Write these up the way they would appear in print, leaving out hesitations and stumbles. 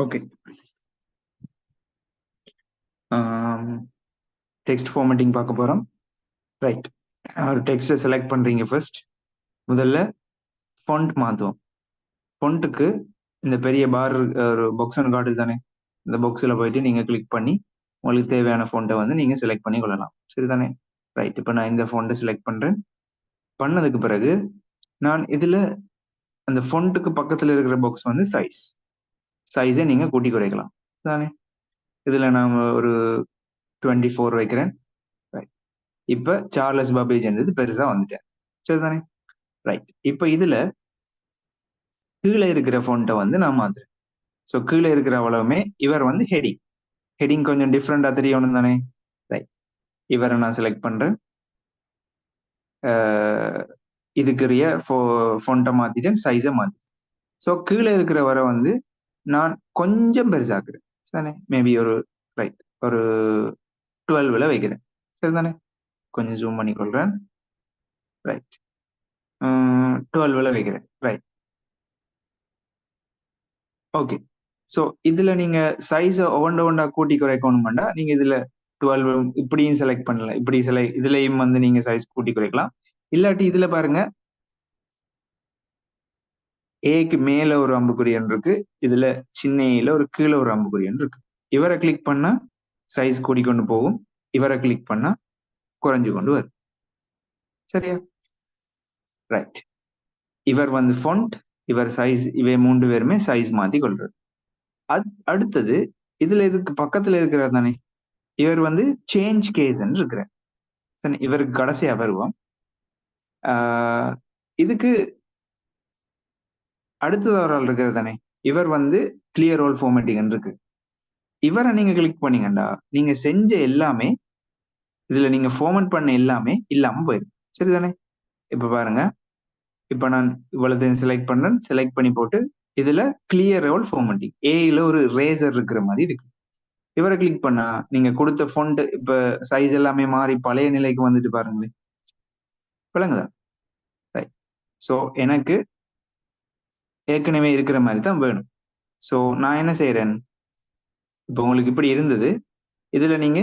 Okay. Text formatting பார்க்க போகிறோம். Right, ஒரு டெக்ஸ்ட்டை செலக்ட் பண்ணுறீங்க. ஃபர்ஸ்ட் முதல்ல ஃபாண்ட் மாற்றுவோம். ஃபாண்ட்டுக்கு இந்த பெரிய பார் ஒரு பாக்ஸ் ஒன்று காட்டுது தானே, இந்த பாக்ஸில் போயிட்டு நீங்கள் கிளிக் பண்ணி உங்களுக்கு தேவையான ஃபாண்ட்டை வந்து நீங்கள் செலக்ட் பண்ணி கொள்ளலாம். சரிதானே? ரைட், இப்போ நான் இந்த ஃபாண்ட்டை செலக்ட் பண்ணுறேன். பண்ணதுக்கு பிறகு நான் இதில் அந்த ஃபாண்ட்டுக்கு பக்கத்தில் இருக்கிற பாக்ஸ் வந்து சைஸை நீங்கள் கூட்டி குறைக்கலாம். தானே? இதில் நான் ஒரு 24 வைக்கிறேன். இப்ப சார்லஸ் பாபேஜ் என்றது பெருசா வந்துட்டேன். சரிதானே? ரைட், இப்ப இதுல கீழே இருக்கிற ஃபோன்ட்டை வந்து நான் மாத்துறேன். ஸோ கீழே இருக்கிற அவ்வளவுமே இவர் வந்து ஹெடிங் கொஞ்சம் டிஃப்ரெண்டா தெரியணும் தானே. ரைட், இவரை நான் செலக்ட் பண்றேன். இதுக்குரிய ஃபோன்ட்டை மாத்திட்டேன், சைஸை மாத்திட்டேன். ஸோ கீழே இருக்கிற வரை வந்து நான் கொஞ்சம் பெருசாக்குறேன். சரிதானே? மேபி ஒரு ரைட் ஒரு 12 வைக்கிறேன். சரிதானே? கொஞ்சம் ஜூம் பண்ணி கொள்றேன். ரைட், 12 வைக்கிறேன். Right, okay. ஸோ இதுல நீங்க சைஸை ஒவ்வொண்டா கூட்டி குறைக்கணும்னா நீங்க இதுல 12 இப்படியும் செலக்ட் பண்ணலாம். இப்படி இதுலயும் வந்து நீங்க சைஸ் கூட்டி குறைக்கலாம். இல்லாட்டி இதுல பாருங்க, ஏக்கு மேல ஒரு அம்புக்குறியன் இருக்கு, இதுல சின்ன ஏல ஒரு கீழே ஒரு அம்புக்குறியன் இருக்கு. இவரை கிளிக் பண்ணா சைஸ் கூடிக்கொண்டு போகும், இவரை கிளிக் பண்ணா குறைஞ்சு கொண்டு வரும். சரியா? ரைட், இவர் வந்து ஃபாண்ட், இவர் சைஸ், இவை 3 பேருமே சைஸ் மாத்தி கொள்றது. அடுத்தது இதுல இதுக்கு பக்கத்துல இருக்கிறார் தானே, இவர் வந்து சேஞ்ச் கேஸ் இருக்கிறார். இவருக்கு கடைசியா வருவோம். இதுக்கு அடுத்தது ஒரு ஆள் இருக்கிறது தானே, இவர் வந்து கிளியர் ஆல் ஃபார்மேட்டிங் இருக்கு. இவரை நீங்க கிளிக் பண்ணீங்கண்டா நீங்க செஞ்ச எல்லாமே, இதுல நீங்க ஃபார்மேட் பண்ண எல்லாமே இல்லாம போயிடும். சரிதானே? இப்ப பாருங்க, இப்ப நான் இவ்வளவு செலக்ட் பண்றேன். செலக்ட் பண்ணி போட்டு இதுல கிளியர் ஆல் ஃபார்மேட்டிங் ஏல ஒரு ரேசர் இருக்கிற மாதிரி இருக்கு. இவரை கிளிக் பண்ணா நீங்க கொடுத்த ஃபோன்ட் இப்ப சைஸ் எல்லாமே மாறி பழைய நிலைக்கு வந்துட்டு பாருங்களேன். விளங்குதா? ரைட், ஸோ எனக்கு ஏற்கனவே இருக்கிற மாதிரி தான் வேணும். ஸோ நான் என்ன செய்யறேன், இப்போ உங்களுக்கு இப்படி இருந்தது, இதுல நீங்க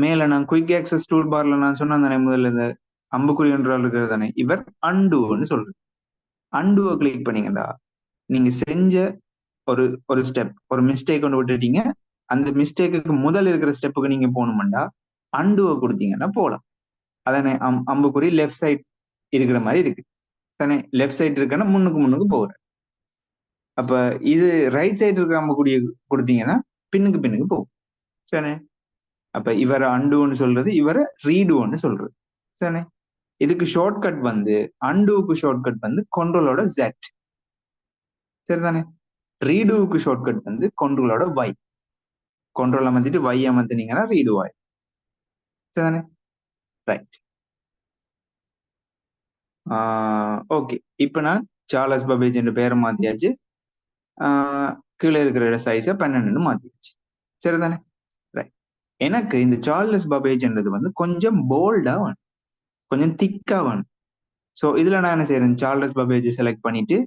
மேல நான் குயிக் ஆக்சஸ் டூல் பார்ல நான் சொன்னேன் தானே முதல்ல, இந்த அம்புக்குறி ஒன்றால் இருக்கிறது தானே, இவர் அண்டுன்னு சொல்றேன். அண்டுவை கிளிக் பண்ணீங்கடா நீங்க செஞ்ச ஒரு ஸ்டெப், ஒரு மிஸ்டேக் கொண்டு விட்டுட்டீங்க, அந்த மிஸ்டேக்கு முதல் இருக்கிற ஸ்டெப்புக்கு நீங்க போகணும்டா அண்டுவை கொடுத்தீங்கன்னா போகலாம். அதானே அம்புக்குறி லெஃப்ட் சைட் இருக்கிற மாதிரி இருக்கு தானே, லெஃப்ட் சைட் இருக்குன்னா முன்னுக்கு போகிறேன். அப்ப இது ரைட் சைடு இருக்கிற அம்புக்குறியை கொடுத்தீங்கன்னா பின்னுக்கு போகும். சரி, அப்ப இவரை அண்டுன்னு சொல்றது, இவரை ரீடுன்னு சொல்றது. சரி, இதுக்கு ஷார்ட்கட் வந்து அண்டுவுக்கு ஷார்ட்கட் வந்து கண்ட்ரோலோட Z. சரிதானே? ரீடுவுக்கு ஷார்ட்கட் வந்து கண்ட்ரோலோட Y. கண்ட்ரோல் அமர்த்திட்டு Y அமர்த்தினீங்கன்னா ரீடு ஆய். சரிதானே? Right, okay. இப்ப நான் சார்லஸ் பபேஜ் என்ற பெயரை மாத்தியாச்சு. கீழே இருக்கிற சைஸை 12 மாத்தியாச்சு. சரிதானே? ரைட், எனக்கு இந்த சார்லஸ் பபேஜ்ன்றது வந்து கொஞ்சம் போல்டா வேணும், கொஞ்சம் திக்கா வேணும். ஸோ இதுல நான் என்ன செய்யறேன், சார்லஸ் பபேஜ் செலக்ட் பண்ணிட்டு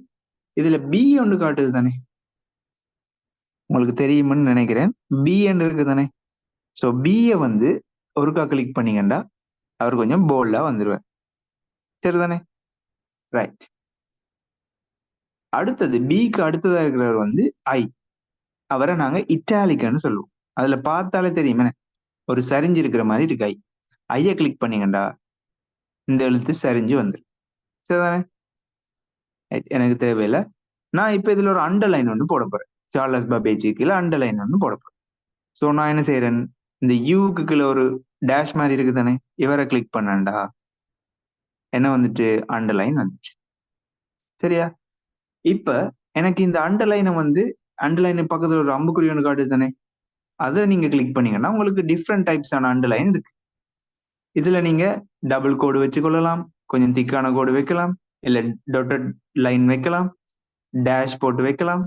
இதுல பி ஒன்று காட்டுது தானே, உங்களுக்கு தெரியும்னு நினைக்கிறேன். பி என்று இருக்கு தானே. ஸோ பியை வந்து ஒருக்கா கிளிக் பண்ணீங்கன்னா அவர் கொஞ்சம் போல்டா வந்துருவார். சரிதானே? ரைட், அடுத்தது பிக்கு அடுத்ததா இருக்கிறவர் வந்து ஐ. அவரை நாங்க இட்டாலிக்னு சொல்லுவோம். அதுல பார்த்தாலே தெரியுமே ஒரு சரிஞ்சு இருக்கிற மாதிரி இருக்கு ஐ. ஐய கிளிக் பண்ணீங்கண்டா இந்த எழுத்து சரிஞ்சு வந்துடும். சரிதானே? எனக்கு தேவையில்லை. நான் இப்ப இதுல ஒரு அண்டர்லைன் ஒன்று போட போறேன். சார்லஸ் பபேஜுக்கு கீழே அண்டர்லைன் ஒன்று போட போறேன். ஸோ நான் என்ன செய்யறேன், இந்த யூக்கு கீழே ஒரு டேஷ் மாதிரி இருக்கு தானே, இவரை கிளிக் பண்ணண்டா என்ன வந்துட்டு அண்டர்லைன் வந்துச்சு. சரியா? இப்ப எனக்கு இந்த அண்டர்லைனை வந்து அண்டர்லைன் பக்கத்துல ஒரு அம்புக்குறி ஒன்று காட்டுது தானே, அதை நீங்க கிளிக் பண்ணீங்கன்னா உங்களுக்கு டிஃப்ரெண்ட் டைப்ஸ் ஆன அண்டர்லைன் இருக்கு. இதுல நீங்க டபுள் கோடு வச்சு கொள்ளலாம், கொஞ்சம் திக்கான கோடு வைக்கலாம், இல்ல டொட்டட் லைன் வைக்கலாம், டேஷ் போட்டு வைக்கலாம்,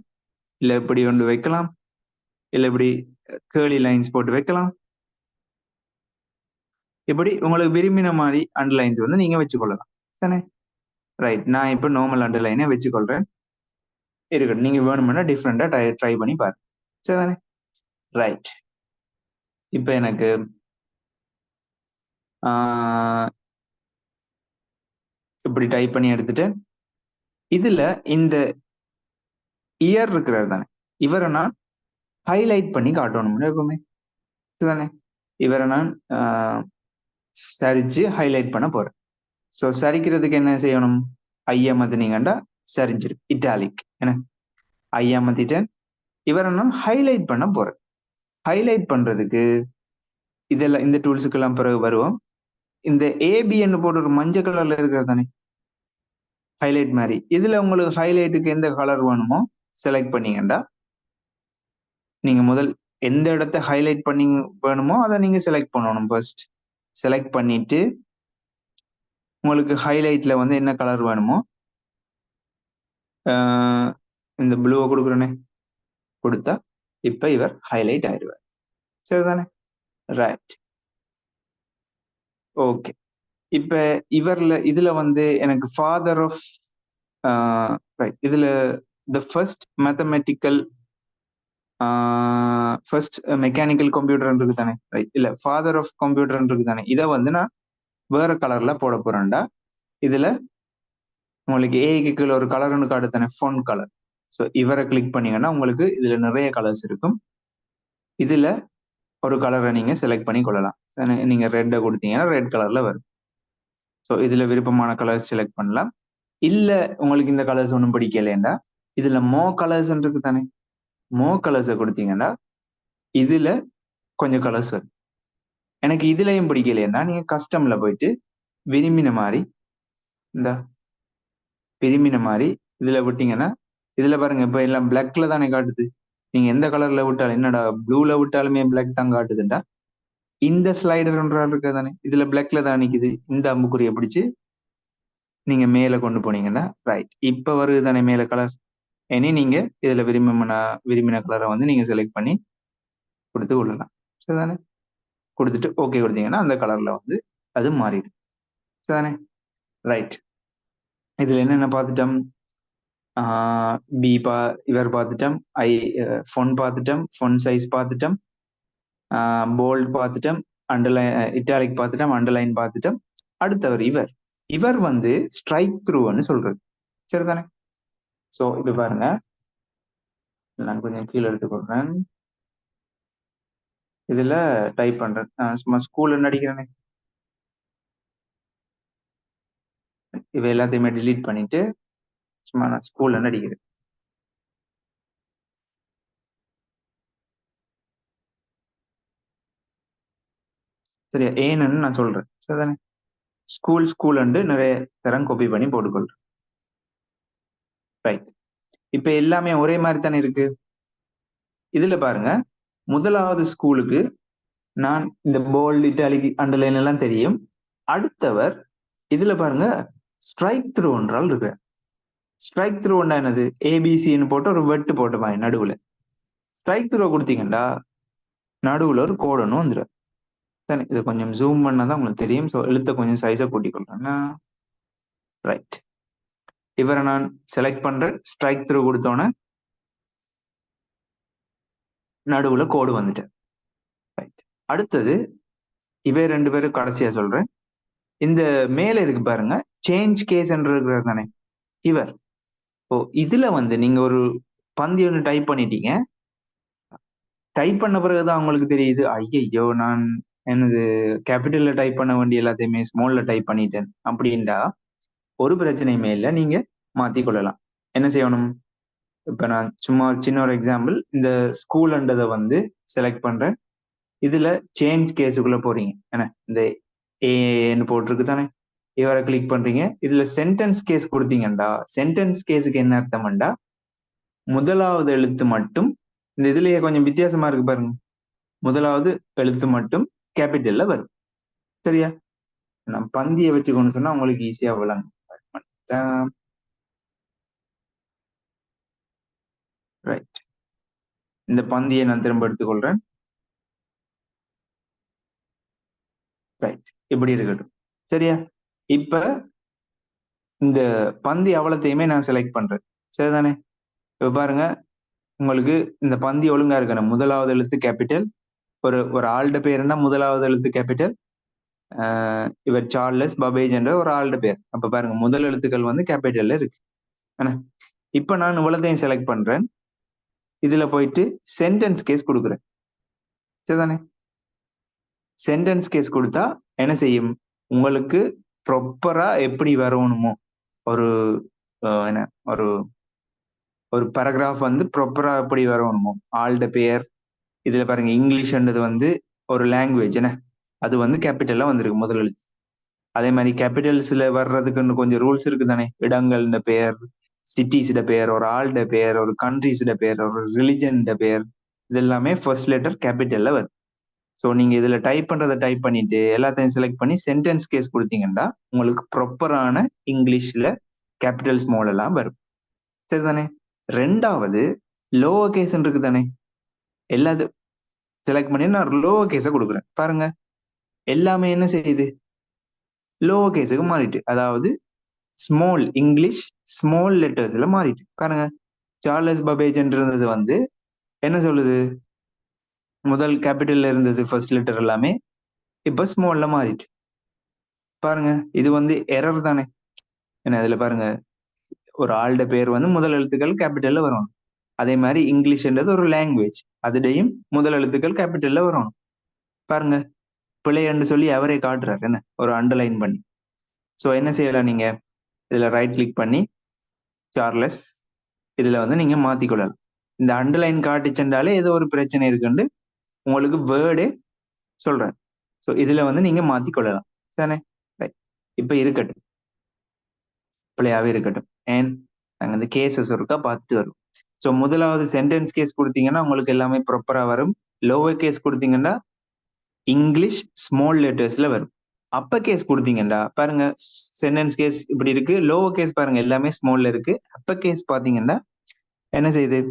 இல்ல இப்படி ஒன்று வைக்கலாம், இல்ல இப்படி கேர்லி லைன்ஸ் போட்டு வைக்கலாம். இப்படி உங்களுக்கு விரும்பின மாதிரி அண்டர்லைன்ஸ் வந்து நீங்க வச்சுக்கொள்ளலாம். தானே? ரைட், நான் இப்போ நார்மல் அண்டர்லைனை வச்சுக்கொள்றேன். இருக்கட்டும், நீங்க வேணும்னா டிஃப்ரெண்டா ட்ரை பண்ணி பாருங்க. சரிதானே? ரைட். இப்ப எனக்கு இப்படி டைப் பண்ணி எடுத்துட்டு இதுல இந்த இயர் இருக்கிறார் தானே, இவரை நான் ஹைலைட் பண்ணி காட்டணும் எப்பவுமே. சரிதானே? இவரை நான் சரிச்சு ஹைலைட் பண்ண போறேன். ஸோ சரிக்கிறதுக்கு என்ன செய்யணும்? ஐயா மாத்தினீங்கண்டா சரிஞ்சிடும், இட்டாலிக். என்ன ஐயா மாத்திட்டேன். இவரை நான் ஹைலைட் பண்ண போறேன். ஹைலைட் பண்றதுக்கு இதெல்லாம் இந்த டூல்ஸுக்கெல்லாம் பிறகு வருவோம். இந்த ஏபின்னு போட்டு ஒரு மஞ்சள் கலர்ல இருக்கிறது தானே ஹைலைட் மாதிரி, இதுல உங்களுக்கு ஹைலைட்டுக்கு எந்த கலர் வேணுமோ செலக்ட் பண்ணீங்கண்டா நீங்க முதல் எந்த இடத்த ஹைலைட் பண்ணி வேணுமோ அதை நீங்க செலக்ட் பண்ணணும். ஃபர்ஸ்ட் செலக்ட் பண்ணிட்டு உங்களுக்கு ஹைலைட்ல வந்து என்ன கலர் வேணுமோ இந்த ப்ளூவை கொடுக்குறேனே, கொடுத்தா இப்ப இவர் ஹைலைட் ஆயிடுவார். சரிதானே? ரைட். ஓகே. இப்ப இவர்ல இதுல வந்து எனக்கு ஃபாதர் ஆஃப் ரைட், இதுல the first mathematical first mechanical computer இருக்கு தானே, ரைட், இல்ல ஃபாதர் ஆஃப் கம்ப்யூட்டர் இருக்கு தானே, இதை வந்து நான் வேற கலர்ல போட போறேன்டா. இதுல உங்களுக்கு ஏக்கு கீழே ஒரு கலர்னு காட்டு தானே, ஃபோன் கலர். ஸோ இவரை கிளிக் பண்ணீங்கன்னா உங்களுக்கு இதுல நிறைய கலர்ஸ் இருக்கும். இதுல ஒரு கலரை நீங்க செலக்ட் பண்ணி கொள்ளலாம். நீங்க ரெட்டை கொடுத்தீங்கன்னா ரெட் கலர்ல வரும். ஸோ இதுல விருப்பமான கலர்ஸ் செலக்ட் பண்ணலாம். இல்ல உங்களுக்கு இந்த கலர்ஸ் ஒன்றும் பிடிக்கலையா, இதுல மோ கலர்ஸ் இருக்கு தானே, மோ கலர்ஸை கொடுத்தீங்கன்னா இதுல கொஞ்சம் கலர்ஸ் வரும். எனக்கு இதுலயும் பிடிக்கலையா நீங்க கஸ்டம்ல போயிட்டு விரும்பின மாதிரி இந்த விரும்பின மாதிரி இதுல விட்டீங்கன்னா இதுல பாருங்க இப்ப எல்லாம் பிளாக்ல தானே காட்டுது. நீங்க எந்த கலர்ல விட்டாலும், என்னடா ப்ளூல விட்டாலுமே பிளாக் தான் காட்டுதுண்டா, இந்த ஸ்லைடர் இருக்கு தானே, இதுல பிளாக்ல தான் நிக்குது. இந்த அம்புக்குறியை பிடிச்சு நீங்க மேல கொண்டு போனீங்கன்னா ரைட், இப்ப வருது தானே மேல கலர். இனி நீங்க இதுல விரும்பின கலரை வந்து நீங்க செலக்ட் பண்ணி கொடுத்து கொள்ளலாம். சரிதானே? கொடுத்துட்டு ஓகே கொடுத்தீங்கன்னா அந்த கலர்ல வந்து அது மாறிடும். சரிதானே? ரைட். இதுல என்னென்ன பார்த்துட்டோம்? இவர் பார்த்துட்டோம், ஃபொன் பார்த்துட்டோம், ஃபொன் சைஸ் பார்த்துட்டோம், போல்ட் பார்த்துட்டோம், அண்டர்லைன் இட்டாலிக் பார்த்துட்டோம், அண்டர்லைன் பார்த்துட்டோம். அடுத்தவர் இவர் வந்து ஸ்ட்ரைக் த்ரூன்னு சொல்றது. சரிதானே? ஸோ இது பாருங்க, நான் கொஞ்சம் கீழே எடுத்துக்கொள்றேன். இதுல டைப் பண்றேன், சும்மா ஸ்கூல்ல நடிக்கிறேனே, இவ எல்லாத்தையுமே டிலீட் பண்ணிட்டு சும்மா நான் ஸ்கூல்ல நடிக்கிறேன். சரியா? ஏன்னு நான் சொல்றேன். சரிதானே? ஸ்கூல் நிறைய தரம் காப்பி பண்ணி போட்டுக்கொள்றேன். ரைட். இப்ப எல்லாமே ஒரே மாதிரி தானே இருக்கு. இதுல பாருங்க, முதலாவது ஸ்கூலுக்கு நான் இந்த போல்ட் இட்டாலிக் அண்டர்லைன் எல்லாம் தெரியும். அடுத்தவர் இதுல பாருங்க ஸ்ட்ரைக் த்ரூ என்றால் இருக்கு. ஸ்ட்ரைக் த்ரூ என்னது, ஏபிசின்னு போட்டு ஒரு வெட்டு போட்டுப்பாங்க நடுவுல. ஸ்ட்ரைக் த்ரூ கொடுத்தீங்கன்னா நடுவுல ஒரு கோடு ஒன்று வந்துடும். தானே? இது கொஞ்சம் ஜூம் பண்ணாதான் உங்களுக்கு தெரியும். ஸோ எழுத்த கொஞ்சம் சைஸை கூட்டிக் கொள்றேன்னா ரைட். இவரை நான் செலக்ட் பண்றேன், ஸ்ட்ரைக் த்ரூ கொடுத்தோன்னே நடுவுல கோடு வந்துட்டேன். ரைட். அடுத்தது இவை ரெண்டு பேரும் கடைசியா சொல்றேன். இந்த மேல இருக்கு பாருங்க, சேஞ்ச் கேஸ் இருக்கிறது தானே இவர். ஓ, இதுல வந்து நீங்க ஒரு பந்தி ஒன்று டைப் பண்ணிட்டீங்க. டைப் பண்ண பிறகுதான் உங்களுக்கு தெரியுது, ஐயோ நான் எனது கேபிட்டல்ல டைப் பண்ண வேண்டிய எல்லாத்தையுமே ஸ்மால்ல டைப் பண்ணிட்டேன் அப்படின்டா ஒரு பிரச்சனையுமே இல்லை, நீங்க மாத்தி கொள்ளலாம். என்ன செய்யணும்? இப்ப நான் சும்மா சின்ன ஒரு எக்ஸாம்பிள், இந்த ஸ்கூல்ன்றதை வந்து செலக்ட் பண்றேன். இதுல சேஞ்ச் கேஸுக்குள்ள போறீங்க. என்ன இந்த ஏன்னு போட்டிருக்கு தானே, இவரை கிளிக் பண்றீங்க. இதுல சென்டென்ஸ் கேஸ் கொடுத்தீங்கண்டா, சென்டென்ஸ் கேஸுக்கு என்ன அர்த்தம்டா, முதலாவது எழுத்து மட்டும் இந்த இதுலயே கொஞ்சம் வித்தியாசமா இருக்கு பாருங்க, முதலாவது எழுத்து மட்டும் கேபிட்டல்ல வரும். சரியா? நான் பந்தியை வச்சுக்கொண்டு சொன்னா உங்களுக்கு ஈஸியா விளங்கும். ரைட். இந்த பந்தியை நான் திரும்ப எடுத்துக்கொள்றேன். ரைட், இப்படி இருக்கட்டும். சரியா? இப்ப இந்த பந்தி அவ்வளத்தையுமே நான் செலக்ட் பண்றேன். சரிதானே? இப்ப பாருங்க, உங்களுக்கு இந்த பந்தி ஒழுங்கா இருக்கணும். முதலாவது எழுத்து கேபிட்டல். ஒரு ஆள்ட பேருன்னா முதலாவது எழுத்து கேபிட்டல். இவர் சார்லஸ் பபேஜ் என்ற ஒரு ஆள்ட பேர். அப்ப பாருங்க முதல் எழுத்துக்கள் வந்து கேபிட்டல்ல இருக்கு. ஆனா இப்ப நான் இவ்வளத்தையும் செலக்ட் பண்றேன். இதுல போயிட்டு சென்டென்ஸ் கேஸ் கொடுக்குறேன். சரிதானே? சென்டென்ஸ் கேஸ் கொடுத்தா என்ன செய்யும்? உங்களுக்கு ப்ராப்பரா எப்படி வரணுமோ ஒரு என்ன ஒரு ஒரு பேராகிராஃப் வந்து ப்ராப்பரா எப்படி வரணுமோ ஆள்ட பெயர் இதுல பாருங்க இங்கிலீஷ்ன்றது வந்து ஒரு லாங்குவேஜ் என்ன அது வந்து கேபிட்டல்ல வந்திருக்கு முதல் எழுத்து. அதே மாதிரி கேபிட்டல்ஸ்ல வர்றதுக்குன்னு கொஞ்சம் ரூல்ஸ் இருக்கு தானே. இடங்கள்ட பெயர், சிட்டிஸ்ட பெயர், ஒரு ஆள்ட பெயர், ஒரு கண்ட்ரிஸ்ட பெயர், ஒரு ரிலிஜன்ட பெயர், இது எல்லாமே ஃபர்ஸ்ட் லெட்டர் கேபிட்டல்ல வரும். ஸோ நீங்க இதுல டைப் பண்றதை டைப் பண்ணிட்டு எல்லாத்தையும் செலக்ட் பண்ணி சென்டென்ஸ் கேஸ் கொடுத்தீங்கன்னா உங்களுக்கு ப்ராப்பரான இங்கிலீஷ்ல கேபிட்டல் ஸ்மால் எல்லாம் வரும். சரிதானே? ரெண்டாவது லோவர் கேஸ் இருக்கு தானே. எல்லாத்தையும் செலக்ட் பண்ணி நான் லோவர் கேஸை கொடுக்குறேன். பாருங்க எல்லாமே என்ன செய்யுது? லோவர் கேஸுக்கு மாறிட்டு, அதாவது ஸ்மால் இங்கிலீஷ் ஸ்மால் லெட்டர்ஸ்ல மாறிட்டு. பாருங்க சார்லஸ் பபேஜ்ன்றது வந்து என்ன சொல்லுது? முதல் கேபிட்டல்ல இருந்தது ஃபர்ஸ்ட் லெட்டர் எல்லாமே இப்ப ஸ்மால்ல மாறிட்டு. பாருங்க இது வந்து எரர் தானே. என்ன இதுல பாருங்க ஒரு ஆள்ட பேர் வந்து முதல் எழுத்துக்கள் கேபிட்டல்ல வரும். அதே மாதிரி இங்கிலீஷ்ன்றது ஒரு லாங்குவேஜ், அதுடையும் முதல் எழுத்துக்கள் கேபிட்டல்ல வரும். பாருங்க பிழைன்னு சொல்லி அவரே காட்டுறாரு என்ன ஒரு அண்டர்லைன் பண்ணி. ஸோ என்ன செய்யலாம்? நீங்க இதுல ரைட் கிளிக் பண்ணி சார்லஸ் இதுல வந்து நீங்க மாத்திக்கொள்ளலாம். இந்த அண்டர்லைன் காட்டிச்சென்றாலே ஏதோ ஒரு பிரச்சனை இருக்குன்னு உங்களுக்கு வேர்டே சொல்றேன். ஸோ இதுல வந்து நீங்க மாத்திக்கொள்ளலாம். சரிதானே? ரைட். இப்ப இருக்கட்டும், பிள்ளையாவே இருக்கட்டும். ஏன் நாங்க இந்த கேசஸ் இருக்கா பார்த்துட்டு வரும். ஸோ முதலாவது சென்டென்ஸ் கேஸ் கொடுத்தீங்கன்னா உங்களுக்கு எல்லாமே ப்ராப்பரா வரும். லோவர் கேஸ் கொடுத்தீங்கன்னா இங்கிலீஷ் ஸ்மால் லெட்டர்ஸ்ல வரும். அப்பர் கேஸ் கொடுத்தீங்கன்னா பாருங்க சென்டென்ஸ் கேஸ் இப்படி இருக்கு. லோவர் கேஸ் பாருங்க எல்லாமே ஸ்மால்ல இருக்கு. அப்பர் கேஸ் பாத்தீங்கன்னா என்ன செய்யுது?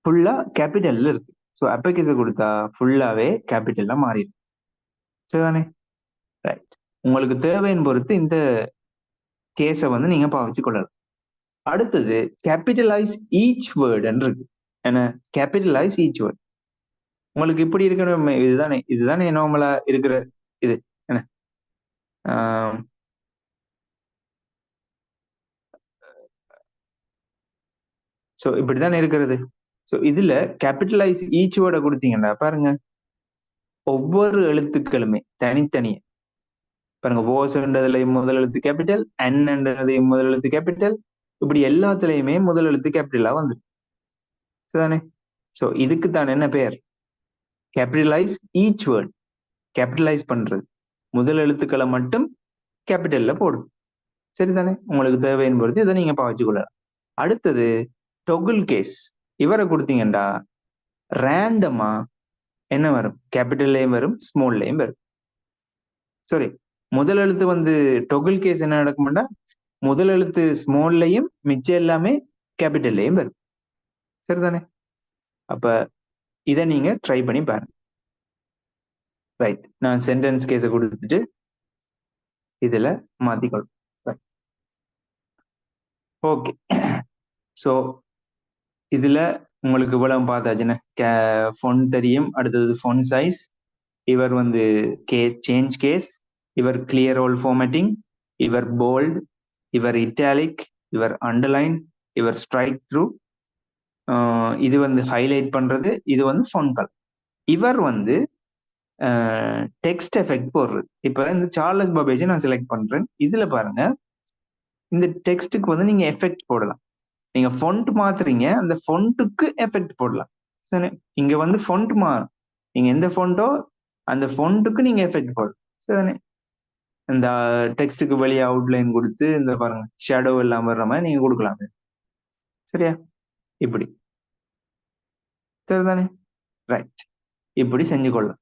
ஃபுல்லா கேபிட்டல்ல இருக்கு. ஸோ அப்பர் கேஸை கொடுத்தா ஃபுல்லாவே கேபிட்டல்ல மாறிடும். சரிதானே? ரைட். உங்களுக்கு தேவையின் பொறுத்து இந்த கேஸை வந்து நீங்க பாவிச்சு கொள்ளலாம். அடுத்தது கேபிட்டலைஸ் ஈச் வேர்டுன்னு இருக்கு. என்ன கேபிட்டலைஸ் ஈச் வேர்ட் உங்களுக்கு இப்படி இருக்கணும். இதுதானே நார்மலா இருக்கிற இது என்ன ஸோ இப்படித்தானே இருக்கிறது. ஸோ இதுல கேபிட்டலைஸ் ஈச் வேர்டை கொடுத்தீங்கன்னா பாருங்க ஒவ்வொரு எழுத்துக்களுமே தனித்தனியே பாருங்க ஓஸ்ன்றதுலயும் முதல் எழுத்து கேபிட்டல், அன்ன்றதையும் முதல் எழுத்து கேபிட்டல், இப்படி எல்லாத்துலயுமே முதல் எழுத்து கேபிட்டலா வந்து சரிதானே? ஸோ இதுக்கு தான் என்ன பெயர்? Capitalise each word. கேபிட்டலைஸ் பண்றது முதல் எழுத்துக்களை மட்டும் கேபிட்டல்ல போடும். சரிதானே? உங்களுக்கு தேவையின் பொறுத்து இதை நீங்க பாவிச்சு கொள்ளலாம். அடுத்தது டொகுல் கேஸ். இவரை கொடுத்தீங்கன்னா ரேண்டமா என்ன வரும்? கேபிட்டல்லையும் வரும் ஸ்மால்லையும் வரும். சாரி முதல் எழுத்து வந்து டொகுல் கேஸ் என்ன நடக்கும்னா முதல் எழுத்து ஸ்மால்லையும் மிச்சம் எல்லாமே கேபிட்டல்லையும் வரும். சரிதானே? அப்ப இதை நீங்க ட்ரை பண்ணி பாருங்க. ரைட். நான் சென்டென்ஸ் கேஸை கொடுத்துட்டு இதுல மாத்திக்கொள்ளும். ஓகே. ஸோ இதுல உங்களுக்கு இவ்வளவு பார்த்தாச்சுன்னு ஃபொண்ட் தெரியும். அடுத்தது ஃபொண்ட் சைஸ். இவர் வந்து சேஞ்ச் கேஸ், இவர் கிளியர் ஆல் ஃபார்மேட்டிங், இவர் போல்ட், இவர் இட்டாலிக், இவர் அண்டர்லைன், இவர் ஸ்ட்ரைக் த்ரூ, இது வந்து ஹைலைட் பண்றது, இது வந்து ஃபொண்ட் கலர். இவர் வந்து டெக்ஸ்ட் எஃபெக்ட் போடுறது. இப்ப இந்த சார்லஸ் பபேஜை நான் செலக்ட் பண்றேன். இதுல பாருங்க இந்த டெக்ஸ்ட்டுக்கு வந்து நீங்க எஃபெக்ட் போடலாம். நீங்க ஃபொண்ட் மாத்துறீங்க, அந்த ஃபொண்ட்டுக்கு எஃபெக்ட் போடலாம். சரி, இங்க வந்து ஃபொண்ட் நீங்க எந்த ஃபொண்டோ அந்த ஃபொண்ட்டுக்கு நீங்க எஃபெக்ட் போடலாம். சரிதானே? இந்த டெக்ஸ்ட்டுக்கு வெளியே அவுட்லைன் கொடுத்து இந்த பாருங்க ஷேடோ எல்லாம் வர்ற மாதிரி நீங்க கொடுக்கலாம். சரியா? இப்படி சரிதானே? ரைட். இப்படி செஞ்சு கொள்ளலாம்.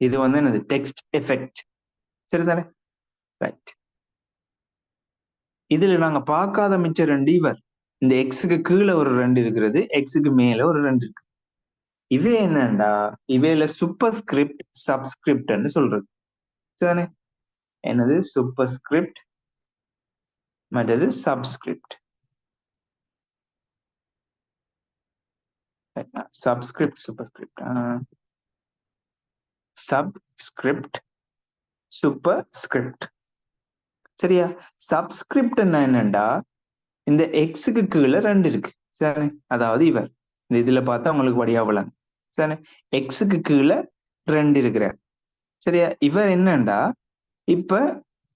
இது வந்து என்னது? Text effect. சரிதானே? ரைட். இதுல நாங்க பார்க்காத மிச்ச ரெண்டு இவர் இந்த எக்ஸுக்கு கீழே ஒரு 2 இருக்கிறது, எக்ஸுக்கு மேல ஒரு 2 இருக்கு. இவே என்னண்டா இவையில சூப்பர் ஸ்கிரிப்ட் சப்ஸ்கிரிப்ட்னு சொல்றது. சரிதானே? என்னது? சூப்பர் ஸ்கிரிப்ட் மற்றது subscript. Subscript superscript subscript superscript. சரியா? சப்ஸ்கிரிப்ட் என்னண்டா இந்த எக்ஸுக்கு கீழே 2 இருக்கு. சரி, அதாவது இவர் இந்த இதுல பார்த்தா உங்களுக்கு வடிவா விளங்கும். சரி, எக்ஸுக்கு கீழே 2 இருக்கிறார். சரியா? இவர் என்னண்டா இப்ப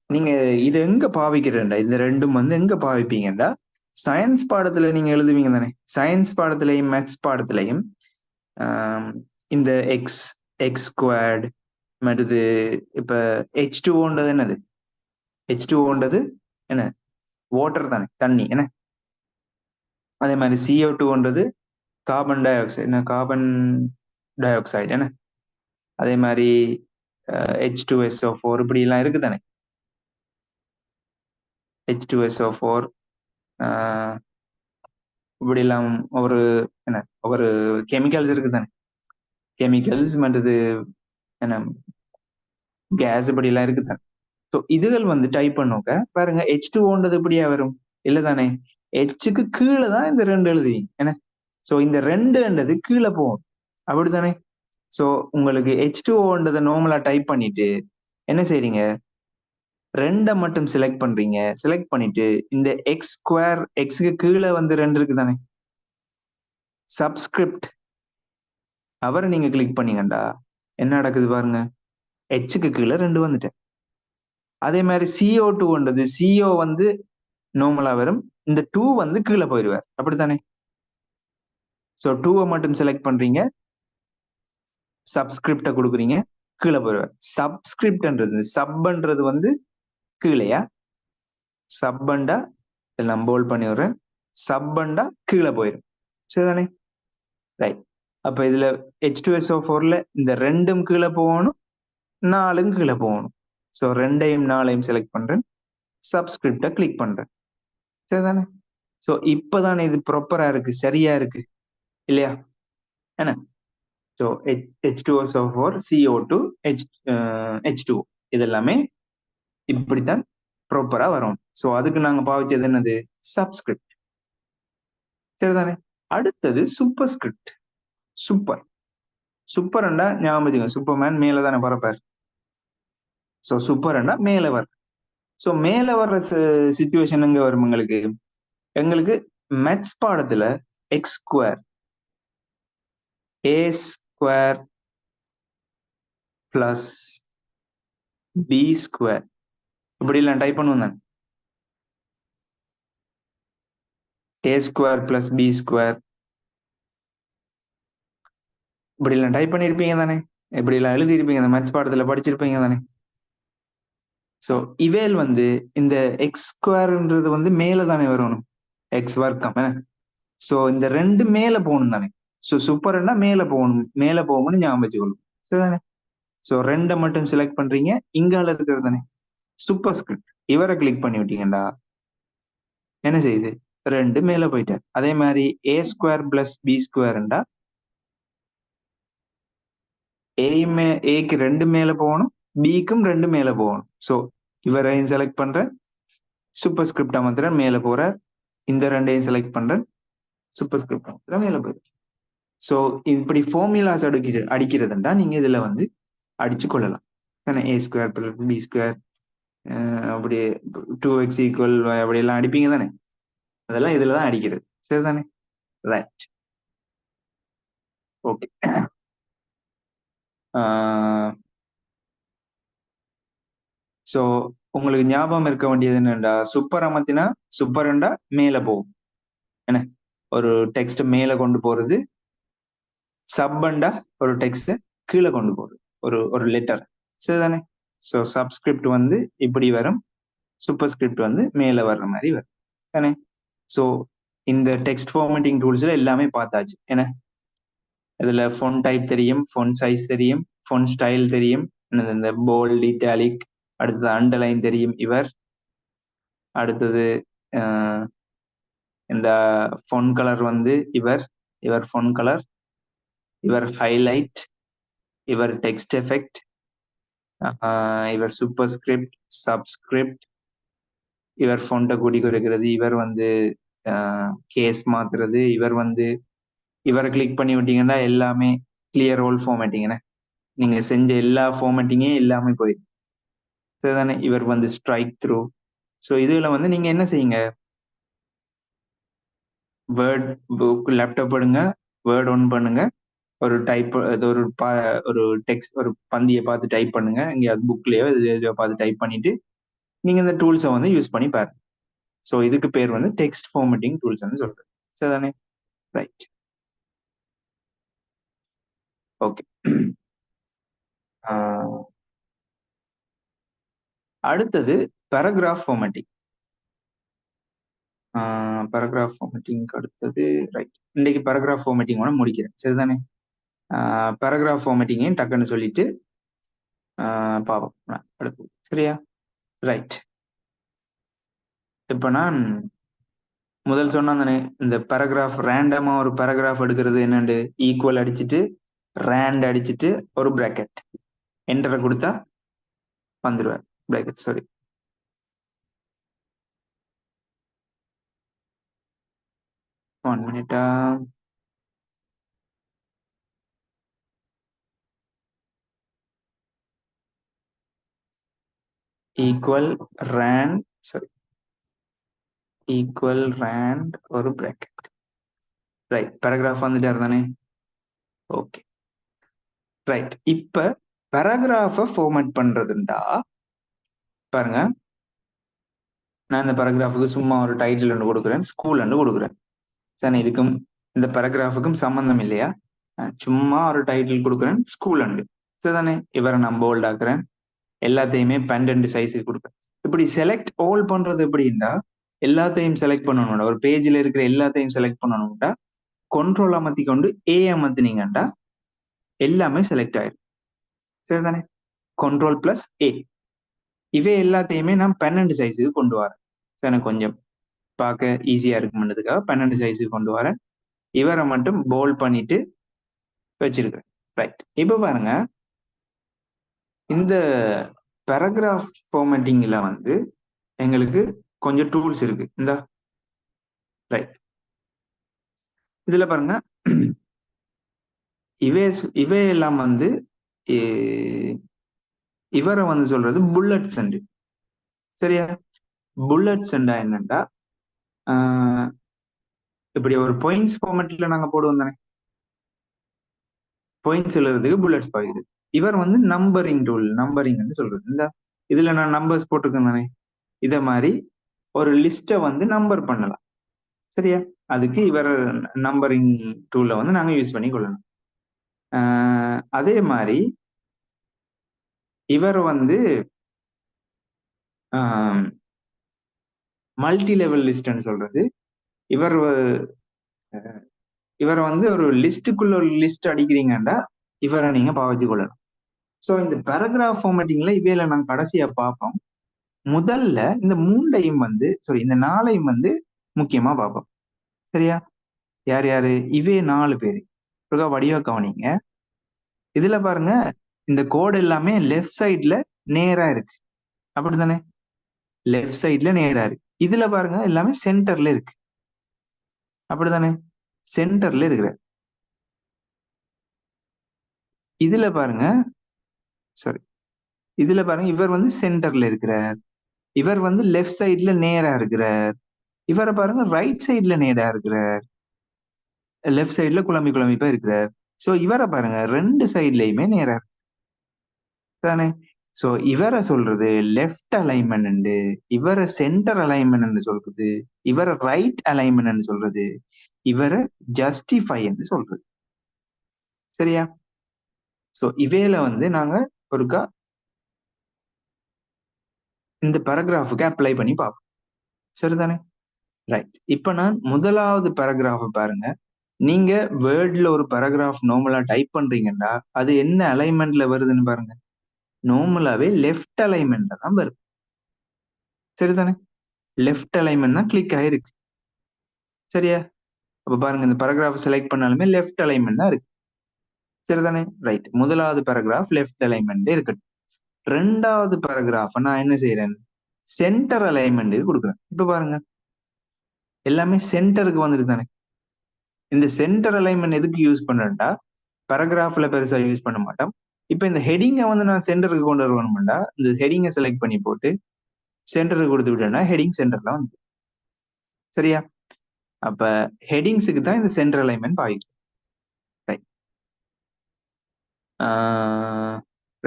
நீங்க இது எங்க பாவிக்கிறேன்டா இந்த ரெண்டும் வந்து எங்க பாவிப்பீங்கடா சயின்ஸ் பாடத்துல நீங்க எழுதுவீங்க தானே. சயின்ஸ் பாடத்திலையும் மேத்ஸ் பாடத்திலையும் இந்த எக்ஸ் எக்ஸ் ஸ்கொயர்டு மற்றது இப்ப H2O என்னது? H2O என்ன? வாட்டர் தானே, தண்ணி என்ன. அதே மாதிரி CO2 கார்பன் டை ஆக்சைடு என்ன, கார்பன் டை ஆக்சைடு என்ன. அதே மாதிரி H2SO4 இப்படி எல்லாம் இருக்கு தானே. H2SO4 இப்படி எல்லாம் ஒரு என்ன ஒரு கெமிக்கல்ஸ் இருக்கு தானே. கெமிக்கல்ஸ் மற்றது என்ன கேஸ் இப்படி எல்லாம் இருக்கு தானே. ஸோ இதுகள் வந்து டைப் பண்ணுங்க பாருங்க. H2O இப்படியா வரும் இல்ல தானே. Hக்கு கீழே தான் இந்த 2 எழுதுவீங்க என்ன. ஸோ இந்த 2ன்றது கீழே போகும் அப்படித்தானே. ஸோ உங்களுக்கு H2O நார்மலா டைப் பண்ணிட்டு என்ன செய்றீங்க, 2 மட்டும் செலக்ட் பண்றீங்க. செலக்ட் பண்ணிட்டு இந்த எக்ஸ் ஸ்கொயர் எக்ஸுக்கு கீழே வந்து 2 இருக்கு தானே, சப்ஸ்கிரிப்ட் அவரை நீங்க கிளிக் பண்ணீங்கடா என்ன நடக்குது பாருங்க. Hக்கு கீழே 2 வந்துட்டேன். அதே மாதிரி CO2 CO வந்து நார்மலா வரும். இந்த 2 வந்து கீழே போயிடுவார் அப்படித்தானே. ஸோ 2 மட்டும் செலக்ட் பண்றீங்க, சப்ஸ்கிரிப்ட கொடுக்குறீங்க, கீழே போயிடுவார். சப்ஸ்கிரிப்ட்ன்றது சப்ன்றது வந்து கீழேயா, சப்பண்டா நான் போல்ட் பண்ணி விடுறேன். சப்பண்டா கீழே போயிடும் சரிதானே. ரைட். அப்ப இதுல H2SO4ல இந்த 2ம் கீழே போகணும், 4ம் கீழே போகணும். ஸோ 2ஐயும் 4ஐயும் செலக்ட் பண்றேன், சப்ஸ்கிரிப்ட கிளிக் பண்றேன் சரிதானே. ஸோ இப்பதானே இது ப்ராப்பரா இருக்கு, சரியா இருக்கு இல்லையா என்ன. ஸோ H2SO4 CO2 H2 இதெல்லாமே இப்படித்தான் ப்ராப்பரா வரும். ஸோ அதுக்கு நாங்க பாவிச்சது என்னது, சப்ஸ்கிரிப்ட் சரிதானே. அடுத்தது சூப்பர் ஸ்கிரிப்ட். சூப்பர் சூப்பர்ண்டா ஞாபகம் வச்சுங்க, சூப்பர்மேன் மேல தானே பறப்பார். ஸோ சூப்பர்ண்டா மேல வர. ஸோ மேல வர்ற சிச்சுவேஷன் எங்க வரும் எங்களுக்கு, எங்களுக்கு மேத்ஸ் பாடத்துல எக்ஸ் ஸ்கொயர் ஏ ஸ்கொயர் பிளஸ் பி ஸ்கொயர் இப்படி எல்லாம் டைப் பண்ணுவோம் தான். ஏ ஸ்கொயர் பிளஸ் பி ஸ்கொயர் இப்படி எல்லாம் டைப் பண்ணிருப்பீங்க தானே, இப்படி எல்லாம் எழுதிருப்பீங்க, அந்த மேத்ஸ் பாடத்துல படிச்சிருப்பீங்க தானே. ஸோ இவேல் வந்து இந்த எக்ஸ் ஸ்கொயர்ன்றது வந்து மேல தானே வரணும், எக்ஸ் வர்க்கம். ஸோ இந்த 2 மேல போகணும் தானே. ஸோ சூப்பர்னா மேல போகணும், மேல போகணும்னு ஞாபகம் வச்சுக்கணும் சரிதானே. ஸோ 2 மட்டும் செலக்ட் பண்றீங்க, இங்கால இருக்கிறது தானே சூப்பர் ஸ்கிரிப்ட். இவரை கிளிக் பண்ணி விட்டீங்கடா என்ன செய்யுது, 2 மேல போயிட்டார். அதே மாதிரி ஏ ஸ்கொயர் பிளஸ் பி ஸ்கொயர்ண்டா ஏக்கு 2 மேல போகணும், பிக்கும் 2 மேல போகணும். ஸோ இவரையும் செலக்ட் பண்றேன், சூப்பர் ஸ்கிரிப்ட் மாத்திரம் மேல போறார். இந்த 2ஐயும் செலக்ட் பண்றேன், சூப்பர் ஸ்கிரிப்ட் மாத்திரம் மேல போயிரு. ஸோ இப்படி ஃபார்முலாஸ் அடிக்கிறதுண்டா நீங்க இதுல வந்து அடிச்சு கொள்ளலாம் தானே. ஏ ஸ்கொயர் பிளஸ் பி ஸ்கொயர் அப்படி 2x ஈக்குவல் அப்படி எல்லாம் அடிப்பீங்க தானே, அதெல்லாம் இதுல தான் அடிக்கிறது சரிதானே. ரைட். ஓகே. ஸோ உங்களுக்கு ஞாபகம் இருக்க வேண்டியது என்னண்டா, சூப்பர் அமர்த்தினா சூப்பர்ண்டா மேல போகும் என்ன, ஒரு டெக்ஸ்ட் மேல கொண்டு போறது. சப்பண்டா ஒரு டெக்ஸ்ட் கீழே கொண்டு போறது, ஒரு ஒரு லெட்டர் சரிதானே. ஸோ சப்ஸ்கிரிப்ட் வந்து இப்படி வரும், சூப்பர் ஸ்கிரிப்ட் வந்து மேல வர்ற மாதிரி வரும் தானே. ஸோ இந்த டெக்ஸ்ட் ஃபார்மேட்டிங் டூல்ஸ்ல எல்லாமே பார்த்தாச்சு என்ன. இதுல ஃபோன் டைப் தெரியும், ஃபோன் சைஸ் தெரியும், ஃபோன் ஸ்டைல் தெரியும், இந்த போல்ட் இட்டாலிக், அடுத்தது அண்டர்லைன் தெரியும். இவர் அடுத்தது இந்த ஃபோன் கலர் வந்து இவர் இவர் ஃபோன் கலர், இவர் ஹைலைட், இவர் டெக்ஸ்ட் எஃபெக்ட், இவர் சூப்பர் ஸ்கிரிப்ட், சப்ஸ்கிரிப்ட், இவர் ஃபோன்ட்டை கூடி குறைக்கிறது, இவர் வந்து கேஸ் மாத்துறது, இவர் வந்து இவரை கிளிக் பண்ணி விட்டீங்கன்னா எல்லாமே கிளியர் ரோல் ஃபார்மேட்டிங்கண்ணே. நீங்க செஞ்ச எல்லா ஃபார்மேட்டிங்கே எல்லாமே போயிடும். சரிதானே? இவர் வந்து ஸ்ட்ரைக் த்ரூ. ஸோ இதுல வந்து நீங்க என்ன செய்யுங்க, வேர்ட் புக் லேப்டாப் எடுங்க, வேர்ட் ஒன் பண்ணுங்க, ஒரு டைப் ஒரு டெக்ஸ்ட் ஒரு பந்தியை பார்த்து டைப் பண்ணுங்க, எங்கேயாவது புக்லயோ இதுலயோ பார்த்து டைப் பண்ணிட்டு நீங்க இந்த டூல்ஸை வந்து யூஸ் பண்ணி பாருங்க. ஸோ இதுக்கு பேர் வந்து டெக்ஸ்ட் ஃபார்மேட்டிங் டூல்ஸ் சொல்றேன். சரிதானே? ரைட். ஓகே. அடுத்தது பேராகிராஃப் ஃபார்மேட்டிங். பேராகிராஃப் ஃபார்மேட்டிங்க்கு அடுத்தது ரைட். இன்னைக்கு பேராகிராஃப் ஃபார்மேட்டிங்கோட முடிக்கிறேன். சரிதானே? பேராகிராஃப் ஃபார்மேட்டிங்கையும் டக்குன்னு சொல்லிட்டு பார்ப்போம் அடுத்தது. சரியா? ரைட். இப்போ நான் முதல் சொன்னாதானே இந்த பேராகிராஃப் ரேண்டமா ஒரு பேராகிராஃப் எடுக்கிறது என்னண்டு, ஈக்குவல் அடிச்சுட்டு ரேண்ட் அடிச்சுட்டு ஒரு பிராக்கெட் என்டரை கொடுத்தா வந்துடுவார். பிராக்கெட் சாரி, ஒன் மினிட்டா. Equal rand sorry equal rand ஒரு பிராக்கெட். ரைட். பேராகிராஃப் வந்துட்டாரு தானே? ஓகே. ரைட். இப்ப பேராகிராஃபை ஃபார்மேட் பண்றதுண்டா பாருங்க, நான் இந்த பேராகிராஃபுக்கு சும்மா ஒரு டைட்டில் ஒன்று கொடுக்குறேன், ஸ்கூல் ஒன்று கொடுக்குறேன். சரி, இதுக்கும் இந்த பேராகிராஃபுக்கும் சம்பந்தம் இல்லையா? சும்மா ஒரு டைட்டில் கொடுக்குறேன், ஸ்கூல் ஒன்று. சரிதானே? இவரை நான் போல்ட் ஆக்குறேன், எல்லாத்தையுமே 12 சைஸுக்கு கொடுக்குறேன். இப்படி செலக்ட் ஆல் பண்றது எப்படின்னா, எல்லாத்தையும் செலக்ட் பண்ணணும்டா, ஒரு பேஜ்ல இருக்கிற எல்லாத்தையும் செலக்ட் பண்ணணும்டா, கண்ட்ரோல் அமர்த்தி கொண்டு ஏ அமர்த்தினீங்கண்டா எல்லாமே செலக்ட் ஆயிடும். சரிதானே? Control plus A. இவை எல்லாத்தையுமே நான் 12 சைஸுக்கு கொண்டு வரேன். எனக்கு கொஞ்சம் பார்க்க ஈஸியா இருக்கும்ன்றதுக்காக 12 சைஸுக்கு கொண்டு வரேன். இவரை மட்டும் போல்ட் பண்ணிட்டு வச்சிருக்கிறேன். ரைட். இப்ப பாருங்க, இந்த பேராகிராஃப் ஃபார்மேட்டிங்ல வந்து எங்களுக்கு கொஞ்சம் டூல்ஸ் இருக்கு. இந்த ரைட். இதுல பாருங்க, இவே எல்லாம் வந்து இவரை வந்து சொல்றது புல்லட்ஸ். சரியா? புல்லட்ஸ் என்னண்டா, இப்படி ஒரு பாயிண்ட்ஸ் ஃபார்மேட்ல நாங்க போடுவோம் தானே, பாயிண்ட்ஸ் எழுதுறதுக்கு புல்லட்ஸ் பாயுது. இவர் வந்து நம்பரிங் டூல், நம்பரிங் சொல்றது. இந்த இதுல நான் நம்பர்ஸ் போட்டிருக்கேன் தானே, இத மாதிரி ஒரு லிஸ்ட்டை வந்து நம்பர் பண்ணலாம். சரியா? அதுக்கு இவர் நம்பரிங் டூலை வந்து நாங்க யூஸ் பண்ணி கொள்ளணும். அதே மாதிரி இவர் வந்து மல்டி லெவல் லிஸ்ட்னு சொல்றது. இவரை வந்து ஒரு லிஸ்டுக்குள்ள ஒரு லிஸ்ட் அடிக்கிறீங்கன்னா இவரை நீங்க பாவிச்சு கொள்ளலாம். ஸோ இந்த பேராகிராஃப் ஃபார்மேட்டிங்ல இவையில நான் கடைசியா பார்ப்போம். முதல்ல இந்த 3ஐயும் வந்து இந்த 4ஐயும் வந்து முக்கியமா பார்ப்போம். சரியா? யார் யாரு? இவே 4 பேரு வடிவா கவனிங்க. இதுல பாருங்க, இந்த கோடு எல்லாமே லெஃப்ட் சைட்ல நேரா இருக்கு. அப்படித்தானே? லெஃப்ட் சைட்ல நேரா இருக்கு. இதுல பாருங்க எல்லாமே சென்டர்ல இருக்கு. அப்படித்தானே? சென்டர்ல இருக்கிற இதுல பாருங்க, சாரி, இதுல பாருங்க, இவர் வந்து சென்டர்ல இருக்கிறார், இவர் வந்து லெஃப்ட் சைட்ல நேரா இருக்கிறார், இவரை பாருங்க ரைட் சைட்ல நேரா இருக்கிறார், லெஃப்ட் சைட்ல குழம்பிப்பா இருக்கிறார். சோ இவரை பாருங்க 2 சைட்லயுமே நேரா தானே. சோ இவரை சொல்றது லெஃப்ட் அலைன்மெண்ட், இவரை சென்டர் அலைன்மெண்ட் சொல்றது, இவரை ரைட் அலைன்மெண்ட் சொல்றது, இவரை ஜஸ்டிஃபை என்று சொல்றது. சரியா? சோ இவையில வந்து நாங்க ஒருக்கா இந்த பேராகிராஃபுக்கு அப்ளை பண்ணி பார்ப்போம். சரிதானே? ரைட். இப்ப நான் முதலாவது பேராகிராஃப் பாருங்க. நீங்க வேர்ட்ல ஒரு பேராகிராஃப் நார்மலா டைப் பண்றீங்கன்னா அது என்ன அலைன்மெண்ட்ல வருதுன்னு பாருங்க. நார்மலாவே லெஃப்ட் அலைன்மெண்ட்ல தான் வருது. சரிதானே? லெஃப்ட் அலைன்மெண்ட் தான் கிளிக் ஆயிருக்கு. சரியா? அப்ப பாருங்க, இந்த பேராகிராஃப் செலக்ட் பண்ணாலுமே லெஃப்ட் அலைன்மெண்ட் தான் இருக்கு. சரிதானே? ரைட். முதலாவது பேராகிராஃப் லெஃப்ட் அலைன்மெண்ட் இருக்கட்டும். 2வது பேராகிராஃப் நான் என்ன செய்யறேன், சென்டர் அலைன்மெண்ட் கொடுக்குறேன். இப்ப பாருங்க, எல்லாமே சென்டருக்கு வந்துட்டு தானே. இந்த சென்டர் அலைன்மெண்ட் எதுக்கு யூஸ் பண்றேன்டா, பேராகிராஃப்ல பெருசா யூஸ் பண்ண மாட்டோம். இப்ப இந்த ஹெட்டிங்க வந்து நான் சென்டருக்கு கொண்டு வரணும்டா, இந்த ஹெட்டிங்க செலக்ட் பண்ணி போட்டு சென்டருக்கு கொடுத்து விட்டேன்னா ஹெட்டிங் சென்டர்ல வந்து சரியா? அப்ப ஹெட்டிங்ஸுக்கு தான் இந்த சென்டர் அலைன்மெண்ட் பாவிக்கும். ரைட்.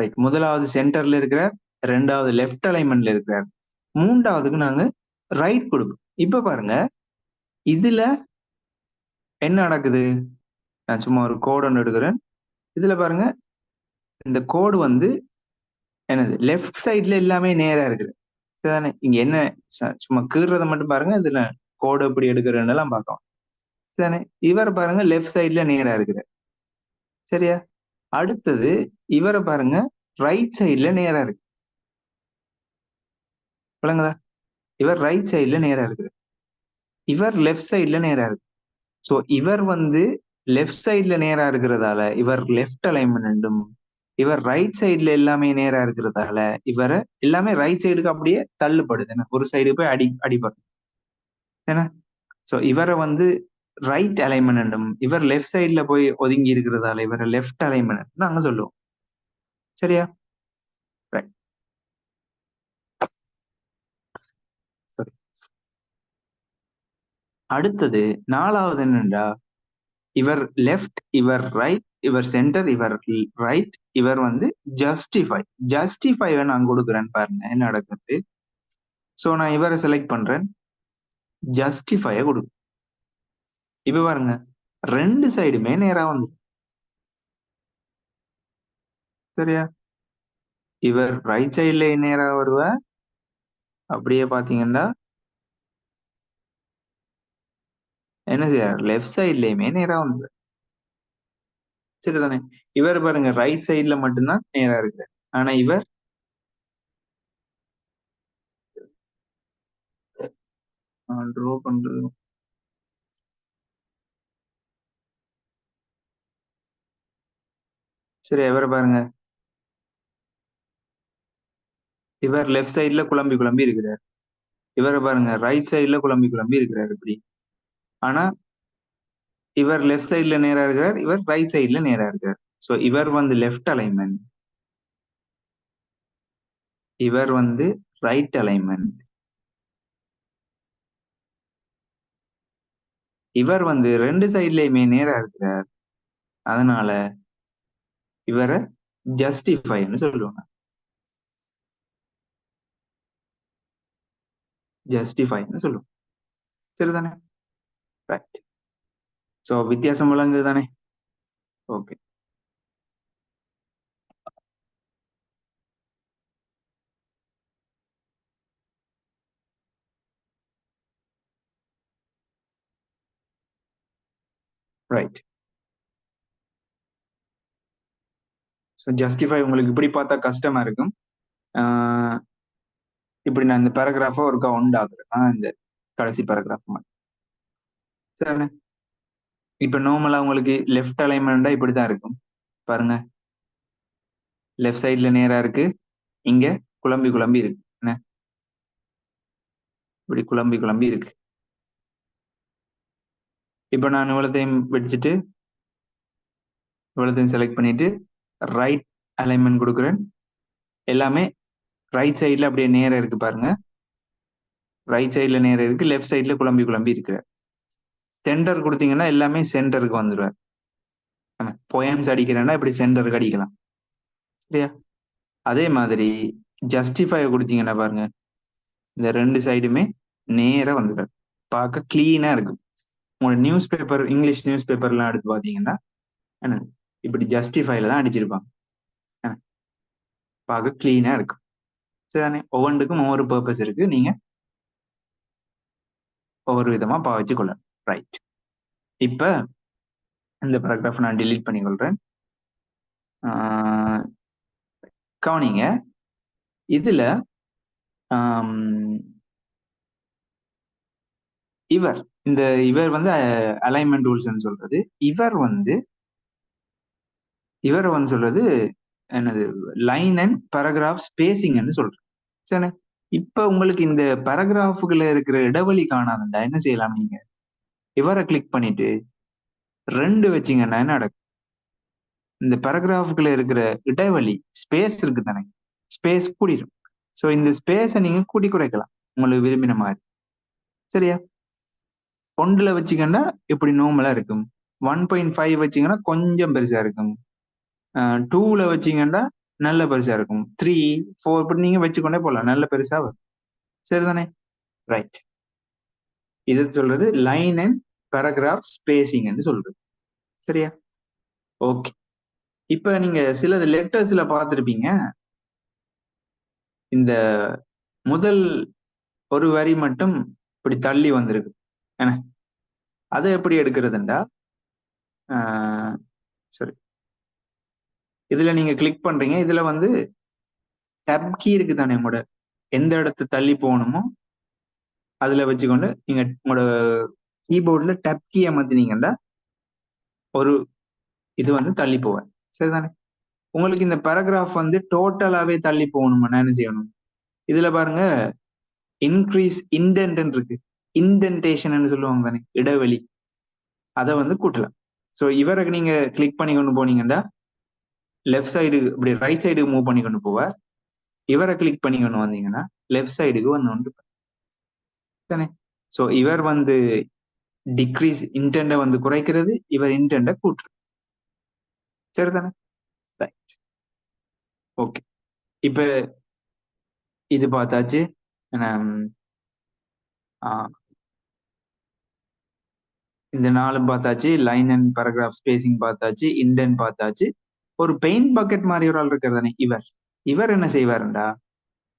ரைட். முதலாவது சென்டர்ல இருக்கிறார், ரெண்டாவது லெஃப்ட் அலைன்மெண்ட்ல இருக்கிறார், மூன்றாவதுக்கு நாங்க ரைட் கொடுப்போம். இப்ப பாருங்க, இதுல என்ன நடக்குது? நான் சும்மா ஒரு கோடு ஒன்று எடுக்கிறேன். இதுல பாருங்க, இந்த கோடு வந்து என்னது லெஃப்ட் சைட்ல எல்லாமே நேரா இருக்குது. சரிதானே? இங்க என்ன சும்மா கீறுறத மட்டும் பாருங்க. இதுல கோடு எப்படி எடுக்கிறேன்னு எல்லாம் பார்க்கலாம். சரிதானே? இவர் பாருங்க லெஃப்ட் சைட்ல நேரா இருக்கிறார். சரியா? அடுத்தது இவரை பாருங்க ரைட் சைட்ல நேரா இருக்கு. விளங்குதா? இவர் ரைட் சைட்ல நேரா இருக்குது. இவர் லெஃப்ட் சைட்ல நேரா இருக்கு. சோ இவர் வந்து லெஃப்ட் சைட்ல நேரா இருக்கிறதால இவர் லெஃப்ட் அலைன்மெண்ட்டும், இவர் ரைட் சைட்ல எல்லாமே நேரா இருக்கிறதால இவரை எல்லாமே ரைட் சைடுக்கு அப்படியே தள்ளுப்படுது. ஒரு சைடு போய் அடிபடும். ஏன்னா சோ இவரை வந்து ரைட் அலைன்மெண்ட்டும், இவர் லெஃப்ட் சைட்ல போய் ஒதுங்கி இருக்கிறதால இவரை லெஃப்ட் அலைன்மெண்ட் நாங்க சொல்லுவோம். சரியா? ரைட். சரி. அடுத்தது 4வது என்னண்டா, இவர் லெஃப்ட், இவர் ரைட், இவர் சென்டர், இவர் ரைட், இவர் வந்து ஜஸ்டிஃபை. ஜஸ்டிஃபைவை நான் கொடுக்குறேன் பாருங்க என்ன நடக்குது. சோ நான் இவரை செலக்ட் பண்றேன், ஜஸ்டிஃபையை கொடுக்கும். இப்ப பாருங்க, ரெண்டு சைடுமே நேரா வந்து சரியா? இவர் ரைட் சைட்ல நேரா வருவார். அப்படியே பாத்தீங்கன்னா என்ன செய்யார்? லெஃப்ட் சைட்லயுமே நேரா வந்து சரிதானே? இவர் பாருங்க ரைட் சைட்ல மட்டும்தான் நேரா இருக்கு. ஆனா இவர் ட்ரா பண்றது சரி. இவரை பாருங்க, இவர் லெஃப்ட் சைட்ல குழம்பி குழம்பி இருக்கிறார். இவரை பாருங்க ரைட் சைட்ல குழம்பி குழம்பி இருக்கிறார் இப்படி. ஆனா இவர் லெஃப்ட் சைட்ல நேரா இருக்கிறார், இவர் ரைட் சைட்ல நேரா இருக்கார். சோ இவர் வந்து லெஃப்ட் அலைன்மெண்ட், இவர் வந்து ரைட் அலைன்மெண்ட். இவர் வந்து ரெண்டு சைட்லயுமே நேரா இருக்கிறார். அதனால இவரை ஜஸ்டிஃபைன்னு சொல்லுவாங்க. ஜஸ்டிஃபைன்னு சொல்லுவோம். சரிதானே? ரைட். சோ வித்தியாசம் விளங்குது தானே? ஓகே. ரைட். ஸோ ஜஸ்டிஃபை உங்களுக்கு இப்படி பார்த்தா கஷ்டமா இருக்கும். இப்படி நான் இந்த பேராகிராஃபை ஒருக்கா உண்டாக்குறேன். இந்த கடைசி பேராகிராஃப் மாதிரி சரிண்ணே. இப்ப நார்மலா உங்களுக்கு லெஃப்ட் அலைன்மெண்டா இப்படிதான் இருக்கும் பாருங்க. லெஃப்ட் சைட்ல நேரா இருக்கு, இங்க குழம்பி குழம்பி இருக்கு. என்ன இப்படி குழம்பி குழம்பி இருக்கு. இப்ப நான் இவ்வளத்தையும் வச்சுட்டு இவ்வளத்தையும் செலக்ட் பண்ணிட்டு ரைட் அலைன்மெண்ட் கொடுக்குறேன். எல்லாமே ரைட் சைட்ல அப்படியே நேரா இருக்கு பாருங்க. ரைட் சைட்ல நேரா இருக்கு, லெஃப்ட் சைட்ல குழம்பி குழம்பி இருக்கு. சென்டர் கொடுத்தீங்கன்னா எல்லாமே சென்டருக்கு வந்துருவார். போயம்ஸ் அடிக்கிறேன்னா இப்படி சென்டருக்கு அடிக்கலாம். சரியா? அதே மாதிரி ஜஸ்டிஃபை கொடுத்தீங்கன்னா பாருங்க, இந்த ரெண்டு சைடுமே நேரா வந்துடும். பார்க்க கிளீனா இருக்கும். உங்களோட நியூஸ் பேப்பர், இங்கிலீஷ் நியூஸ் பேப்பர்லாம் எடுத்து பார்த்தீங்கன்னா என்ன இப்படி ஜஸ்டிஃபைல தான் அடிச்சிருப்பாங்க. பார்க்க கிளீனா இருக்கும். சரிதானே? ஒவ்வொன்றுக்கும் ஒவ்வொரு பர்பஸ் இருக்கு. நீங்க ஒவ்வொரு விதமா பாவிச்சு கொள்ளலாம். ரைட். இப்ப இந்த பேராகிராஃப் நான் டிலீட் பண்ணி கொள்றேன். கவனிங்க, இதுல இவர் இவர் வந்து அலைன்மெண்ட் ரூல்ஸ் சொல்றது. இவர் வந்து சொல்றது என்னது லைன் அண்ட் பேராகிராஃப் ஸ்பேசிங்னு சொல்றது. சரி. இப்ப உங்களுக்கு இந்த பேராகிராஃபுக்குள்ள இருக்கிற இடைவெளி காணாதுண்டா என்ன செய்யலாம்? நீங்க இவரை கிளிக் பண்ணிட்டு 2 வச்சீங்கன்னா என்ன நடக்கும்? இந்த பேராகிராஃப்குள்ள இருக்கிற இடைவெளி ஸ்பேஸ் இருக்கு தானே, ஸ்பேஸ் கூடிரும். ஸோ இந்த ஸ்பேஸை நீங்க கூட்டி குறைக்கலாம் உங்களுக்கு விரும்பின மாதிரி. சரியா? 1ல வச்சீங்கன்னா இப்படி நார்மலா இருக்கும். 1.5 வச்சீங்கன்னா கொஞ்சம் பெருசா இருக்கும். 2ல வச்சீங்கன்னா நல்ல பெருசா இருக்கும். 3, 4 இப்படி நீங்க வச்சுக்கொண்டே போகலாம். நல்ல பெருசா வரும். சரிதானே? ரைட். இது சொல்றது லைன் அண்ட் பேராகிராஃப் ஸ்பேசிங்ன்னு சொல்றது. சரியா? ஓகே. இப்ப நீங்க சிலது லெட்டர்ஸ்ல பார்த்திருப்பீங்க. இந்த முதல் ஒரு வரி மட்டும் இப்படி தள்ளி வந்திருக்கு. என்ன? அதை எப்படி எடுக்கிறதுண்டா, சரி, இதுல நீங்க கிளிக் பண்றீங்க. இதுல வந்து டப் கீ இருக்கு தானே, உங்களோட எந்த இடத்து தள்ளி போகணுமோ அதுல வச்சுக்கொண்டு நீங்க உங்களோட கீபோர்ட்ல டப் கீ அமர்த்தினீங்கன்னா ஒரு இது வந்து தள்ளி போவேன். சரிதானே? உங்களுக்கு இந்த பேராகிராஃப் வந்து டோட்டலாவே தள்ளி போகணும்னா என்ன செய்யணும்? இதுல பாருங்க, இன்க்ரீஸ் இன்டென்ட் இருக்கு. இன்டென்டேஷன் சொல்லுவாங்க தானே, இடைவெளி. அதை வந்து கூட்டலாம். ஸோ இவரை நீங்க கிளிக் பண்ணி கொண்டு போனீங்கன்னா லெஃப்ட் சைடு இப்படி ரைட் சைடுக்கு மூவ் பண்ணி கொண்டு போவார். இவரை கிளிக் பண்ணி கொண்டு வந்தீங்கன்னா லெஃப்ட் சைடுக்கு வந்து தானே. ஸோ இவர் வந்து டிக்ரீஸ் இன்டென்ட வந்து குறைக்கிறது, இவர் இன்டென்ட கூட்டுறது. சரிதானே? ரைட். ஓகே. இப்ப இது பார்த்தாச்சு. இந்த 4 பார்த்தாச்சு. லைன் அண்ட் பேராகிராஃப் ஸ்பேசிங் பார்த்தாச்சு. இன்டென்ட் பார்த்தாச்சு. ஒரு பெயிண்ட் பக்கெட் மாதிரி ஒரு ஆள் இருக்கிறது தானே இவர். இவர் என்ன செய்வாருண்டா,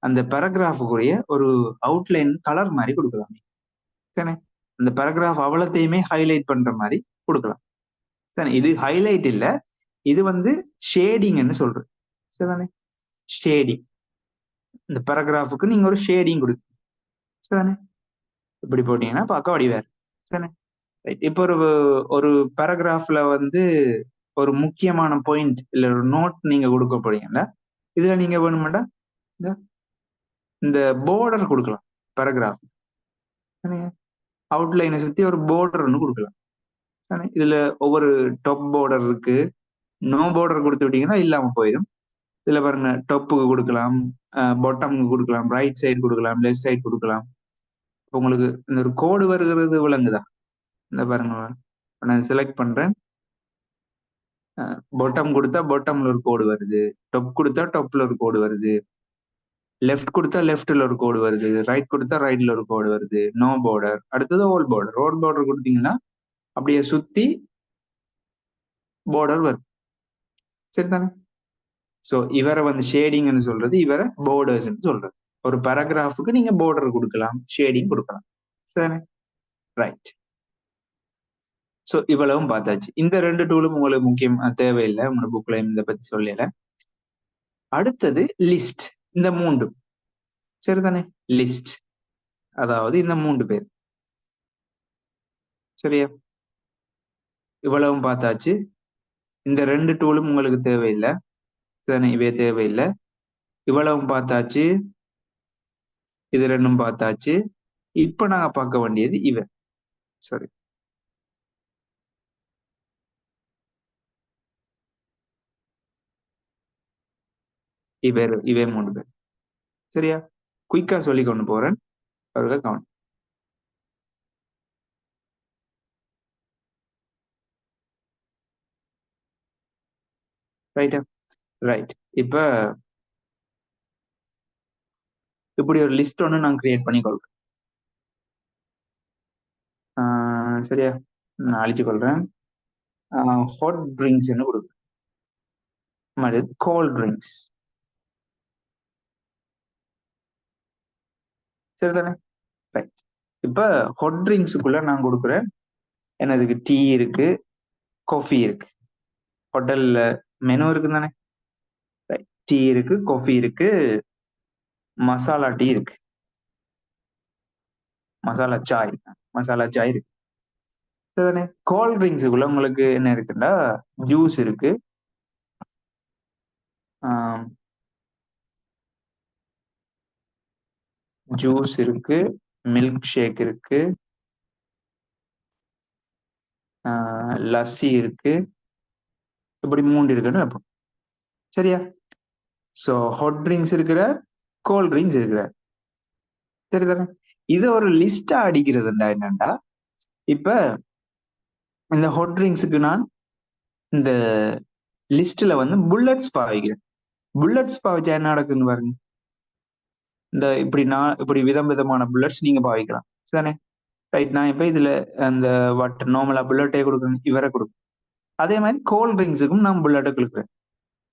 அந்த பேராகிராஃபுக்குரிய ஒரு அவுட்லைன் கலர் மாதிரி கொடுக்கலாம். தானே? அந்த பேராகிராஃப் அவ்வளத்தையுமே ஹைலைட் பண்ற மாதிரி கொடுக்கலாம். தானே? இது ஹைலைட் இல்ல, இது வந்து ஷேடிங்னு சொல்றது. சரிதானே? ஷேடிங். இந்த பேராகிராஃபுக்கு நீங்க ஒரு ஷேடிங் கொடுக்கு. சரிதானே? இப்படி போட்டீங்கன்னா பார்க்க வடிவார். சரிதானே? ரைட். இப்போ ஒரு ஒரு பேராகிராஃப்ல வந்து ஒரு முக்கியமான பாயிண்ட் இல்ல ஒரு நோட் நீங்க கொடுக்க போறீங்கன்னா இதுல நீங்க வேணுமெண்டா இந்த பார்டர் கொடுக்கலாம். பேராகிராஃப் அவுட்லைனை சுத்தி ஒரு பார்டர் ஒன்று கொடுக்கலாம். இதுல ஒவ்வொரு டாப் பார்டர் இருக்கு. நோ பார்டர் கொடுத்து விட்டீங்கன்னா இல்லாம போயிடும். இதுல பாருங்க, டாப்புக்கு கொடுக்கலாம், பாட்டமுக்கு கொடுக்கலாம், ரைட் சைடு கொடுக்கலாம், லெஃப்ட் சைடு கொடுக்கலாம். உங்களுக்கு இந்த ஒரு கோடு வருகிறது விளங்குதா? இந்த பாருங்க, நான் செலக்ட் பண்றேன். பாட்டம் கொடுத்தா பாட்டம்ல ஒரு கோடு வருது, டாப் கொடுத்தா டாப்ல ஒரு கோடு வருது, லெஃப்ட் கொடுத்தா லெஃப்ட்ல ஒரு கோடு வருது, ரைட் கொடுத்தா ரைட்ல ஒரு கோடு வருது. No border. அடுத்தது ஓல் பார்டர். ஓல் பார்டர் கொடுத்தீங்கன்னா அப்படியே சுத்தி பார்டர் வரும். சரிதானே? ஸோ இவரை வந்து ஷேடிங்னு சொல்றது, இவரை பார்டர்ஸ்ன்னு சொல்றது. ஒரு பேராகிராஃபுக்கு நீங்க பார்டர் கொடுக்கலாம், ஷேடிங் கொடுக்கலாம். சரிதானே? ரைட். ஸோ இவ்வளவும் பார்த்தாச்சு. இந்த 2 டூலும் உங்களுக்கு முக்கியம் தேவையில்லை, உங்களோட புக்ல இதை பத்தி சொல்லல. அடுத்தது லிஸ்ட். இந்த 3. சரிதானே? லிஸ்ட், அதாவது இந்த 3 பேர். சரியா? இவ்வளவும் பார்த்தாச்சு. இந்த 2 டூலும் உங்களுக்கு தேவையில்லை. சரிதானே? இவே தேவையில்லை. இவ்வளவும் பார்த்தாச்சு. இது 2ம் பார்த்தாச்சு. இப்ப நாங்க பார்க்க வேண்டியது இவ. சாரி, இவே 3 பேர். சரியா? குயிக்கா சொல்லி கொண்டு போறேன், அவர்கள் கவனம். ரைட்டா? ரைட். இப்ப இப்படி ஒரு லிஸ்ட் ஒன்று நான் கிரியேட் பண்ணி கொள்றேன். சரியா? நான் அழிச்சு கொள்றேன். ஹாட் ட்ரிங்க்ஸ் கொடுக்குறேன். Gold drinks. சரிதானே? ரைட். இப்ப ஹாட் ட்ரிங்க்ஸுக்குள்ள நான் கொடுக்குறேன். என்னதுக்கு டீ இருக்கு, காஃபி இருக்கு. ஹோட்டல்ல மெனு இருக்கு தானே? டீ இருக்கு, காஃபி இருக்கு, மசாலா டீ இருக்கு, மசாலா சாய், மசாலா சாய் இருக்கு. சரிதானே? கோல்ட் ட்ரிங்க்ஸுக்குள்ள உங்களுக்கு என்ன இருக்குன்னா, ஜூஸ் இருக்கு, ஜூஸ் இருக்கு, மில்க் ஷேக் இருக்கு, லஸ்ஸி இருக்கு, இப்படி 3 இருக்குன்னு வைப்போம். சரியா? ஸோ ஹாட் ட்ரிங்க்ஸ் இருக்கிற, கோல்ட் ட்ரிங்க்ஸ் இருக்கிற. சரிதானே? இத ஒரு லிஸ்ட்டா அடிக்கிறதுண்டா என்னன்னா, இப்ப இந்த ஹாட் ட்ரிங்க்ஸுக்கு நான் இந்த லிஸ்ட்ல வந்து புல்லட்ஸ் பாவிக்கிறேன். புல்லட்ஸ் பாவிச்சா என்ன நடக்குதுன்னு பாருங்க. இந்த இப்படி விதம் விதமான புல்லட்ஸ் நீங்க பாவிக்கலாம். சரிதானே? ரைட். நான் இப்ப இதுல அந்த நார்மலா புல்லட்டே குடுக்குறேன். இவர குடுக்குறேன். அதே மாரி கோல்ட் ட்ரிங்க்ஸுக்கும் நான் புல்லட்ட குடுக்குறேன்.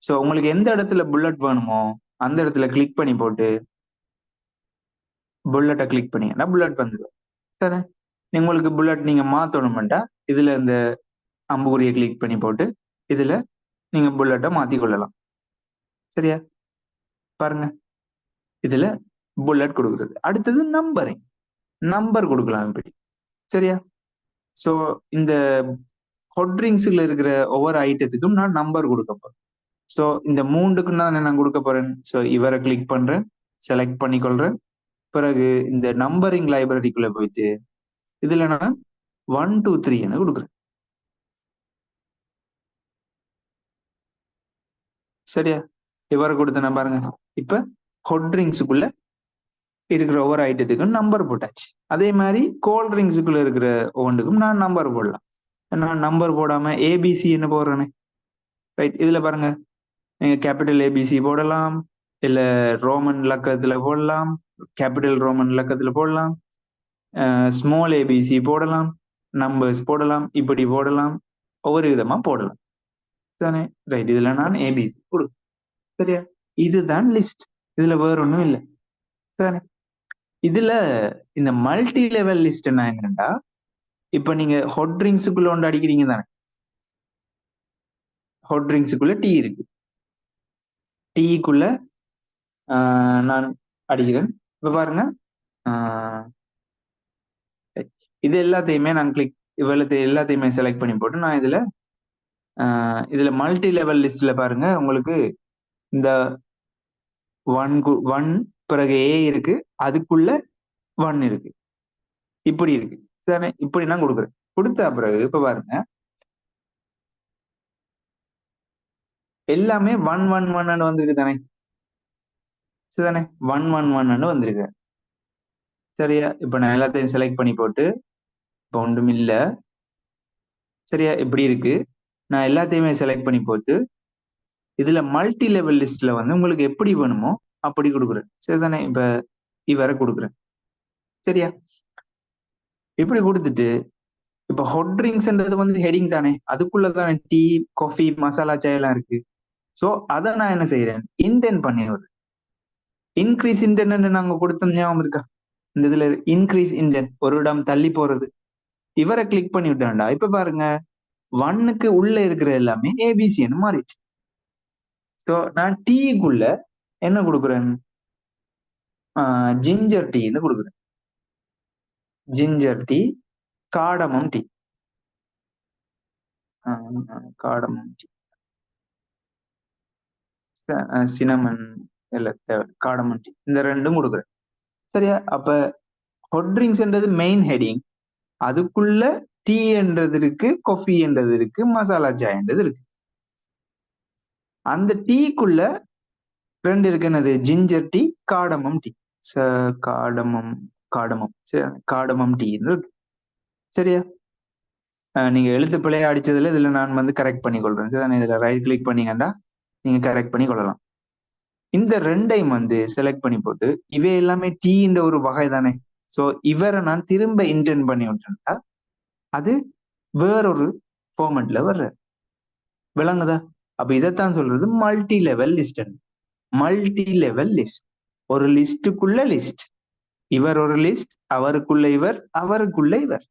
ஸோ உங்களுக்கு எந்த இடத்துல புல்லட் வேணுமோ, அந்த இடத்துல கிளிக் பண்ணி போட்டு, புல்லட்ட கிளிக் பண்ணீங்கன்னா புல்லட் வந்துரும். சரிதானே? உங்களுக்கு புல்லட் நீங்க மாத்தணும்ன்டா, இதுல இந்த அம்புக்குறிய கிளிக் பண்ணி போட்டு, இதுல நீங்க புல்லட்ட மாத்திக் கொள்ளலாம். சரியா? பாருங்க. இதுல புல்லட் குடுக்குறது. அடுத்தது நம்பரிங். நம்பர் குடுக்கலாம் இப்படி. சரியா? ஸோ இந்த ஹாட் ட்ரிங்க்ஸ்ல இருக்கிற ஒவ்வொரு ஐட்டத்துக்கும் நான் நம்பர் குடுக்க போறேன். ஸோ இந்த 3க்கும் நான் குடுக்க போறேன். ஸோ இவர கிளிக் பண்றேன். செலக்ட் பண்ணிக்கொள்றேன். பிறகு இந்த நம்பரிங் லைப்ரரிக்குள்ள போயிட்டு, இதுல நான் 1, 2, 3 ன்னு குடுக்குறேன். சரியா? இவர குடுத்தேனா பாருங்க. இப்ப ஹாட் ட்ரிங்க்ஸ்க்குள்ள இருக்கிற ஒவ்வொரு ஐட்டத்துக்கும் நம்பர் போட்டாச்சு. அதே மாரி கோல்ட் ட்ரிங்க்ஸ்க்குள்ள இருக்கிற ஒவ்வொன்றுக்கும் நான் நம்பர் போடலாம். நான் நம்பர் போடாம ஏபிசின்னு போடுறேனே. ரைட். இதுல பாருங்க. நீங்க கேப்பிட்டல் ஏபிசி போடலாம். இல்ல ரோமன் இலக்கத்துல போடலாம். கேப்பிட்டல் ரோமன் இலக்கத்துல போடலாம். ஸ்மால் ஏபிசி போடலாம். நம்பர்ஸ் போடலாம். இப்படி போடலாம். ஒவ்வொரு விதமா போடலாம். தானே? ரைட். இதுல நான் ஏபிசி சரியா? இதுதான் லிஸ்ட். இதுல வேற ஒண்ணும் இல்ல. தானே? இதுல இந்த மல்டி லெவல் லிஸ்ட்னா என்னன்னா, இப்ப நீங்க ஹாட் ட்ரிங்க்ஸ்க்குள்ள ஒன்று அடிக்கிறீங்க தானே? ஹாட் ட்ரிங்க்ஸ்க்குள்ள டீ இருக்கு. டீக்குள்ள நான் அடிக்கிறேன். இப்ப பாருங்க. ஆ இது எல்லாத்தையுமே நான் எல்லாத்தையுமே செலக்ட் பண்ணி போட்டு நான் இதுல மல்டி லெவல் லிஸ்ட்ல பாருங்க உங்களுக்கு இந்த 1 பிறகு ஏ இருக்கு. அதுக்குள்ள 1 இருக்கு. இப்படி இருக்கு. சரிதானே? இப்படி நான் குடுக்குறேன். குடுத்த பிறகு இப்ப பாருங்க. எல்லாமே 1, 1, 1 வந்திருக்கு தானே? சரிதானே? 1, 1, 1 வந்திருக்கு. சரியா? இப்ப நான் எல்லாத்தையும் செலக்ட் பண்ணி போட்டு, இப்ப ஒன்றும் இல்ல. சரியா? இப்படி இருக்கு. நான் எல்லாத்தையுமே செலக்ட் பண்ணி போட்டு, இதுல மல்டி லெவல் லிஸ்ட்ல வந்து உங்களுக்கு எப்படி வேணுமோ அப்படி குடுக்குறேன். சரிதானே? இப்ப இவர குடுக்குறேன். சரியா? இப்படி குடுத்துட்டு, இப்ப ஹாட் ட்ரிங்க்ஸ்ன்றது வந்து ஹெட்டிங் தானே? அதுக்குள்ள தானே டீ, காஃபி, மசாலா சாய் எல்லாம் இருக்கு. சோ அத நான் என்ன செய்றேன்? இன்டென்ட் பண்ணி விடுறேன். இன்கிரீஸ் இன்டென்ட்ன்னு நாங்க குடுத்தோம் ஞாபகம் இருக்கா? இந்த இதுல இன்கிரீஸ் இன்டென்ட் ஒரு இடம் தள்ளி போறது. இவர கிளிக் பண்ணி விட்டேன்டா. இப்ப பாருங்க 1க்கு உள்ள இருக்கிற எல்லாமே ஏபிசின்னு மாறிடுச்சு. சோ நான் டீக்குள்ள என்ன குடுக்குறேன்? ஜிஞ்சர் டீன்னு குடுக்குறேன். Ginger tea, cardamom tea. அ காடமம் டீ. சினமன் இல்ல தேவையில்ல. Cardamom tea. இந்த 2ம் குடுக்குறேன். சரியா? அப்ப ஹாட் ட்ரிங்க்ஸ்ன்றது மெயின் ஹெட்டிங். அதுக்குள்ள டீ என்றது இருக்கு, காஃபி என்றது இருக்கு, மசாலா சாய்ன்றது இருக்கு. அந்த டீக்குள்ள 2 இருக்கு. என்னது? Ginger tea, cardamom tea. ச காடமம் காடமம் காடமம் டீன்னு இருக்கு. சரியா? நீங்க எழுத்து பிழையா அடிச்சதுல இதுல நான் வந்து கரெக்ட் பண்ணி கொள்றேன். சரிதானே? இதுல ரைட் கிளிக் பண்ணீங்கன்னா, நீங்க கரெக்ட் பண்ணி கொள்ளலாம். இந்த 2யும் வந்து செலக்ட் பண்ணி போட்டு, இவை எல்லாமே டீன்ற ஒரு வகை தானே. சோ இவர நான் திரும்ப இன்டென்ட் பண்ணி விட்டேன்டா, அது வேறொரு ஃபார்மட்ல வர்றாரு. விளங்குதா? அப்ப இதத்தான் சொல்றது multi level list. Multi level list. ஒரு லிஸ்டுக்குள்ள லிஸ்ட். இவர் ஒரு லிஸ்ட், அவருக்குள்ள இவர், அவருக்குள்ள இவர்.